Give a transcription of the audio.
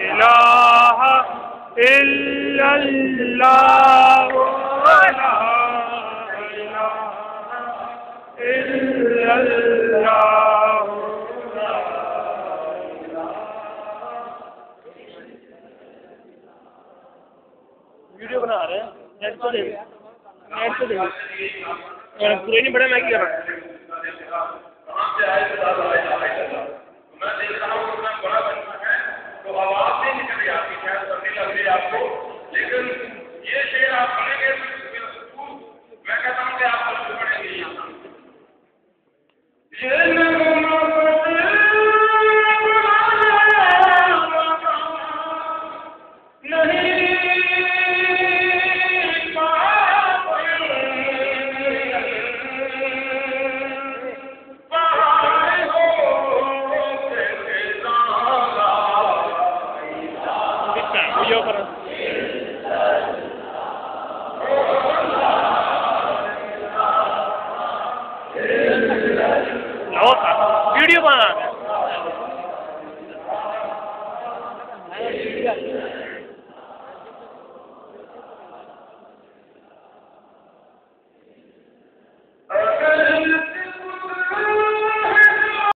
इलाहा इल्लल्लाह ला इलाहा इल्लल्लाह। वीडियो बना रहे हैं, नेट तो देखो, पूरे नहीं बड़ा मैं क्या कर रहा हूँ। मैं देख रहा हूँ उतना बड़ा बनना है तो आवाज नहीं निकल रही आपकी, शायद करनी लग रही है आपको, लेकिन ये शेर आप पढ़ेंगे मैं कहता हूँ कि आप पढ़ेंगे वीडियो बना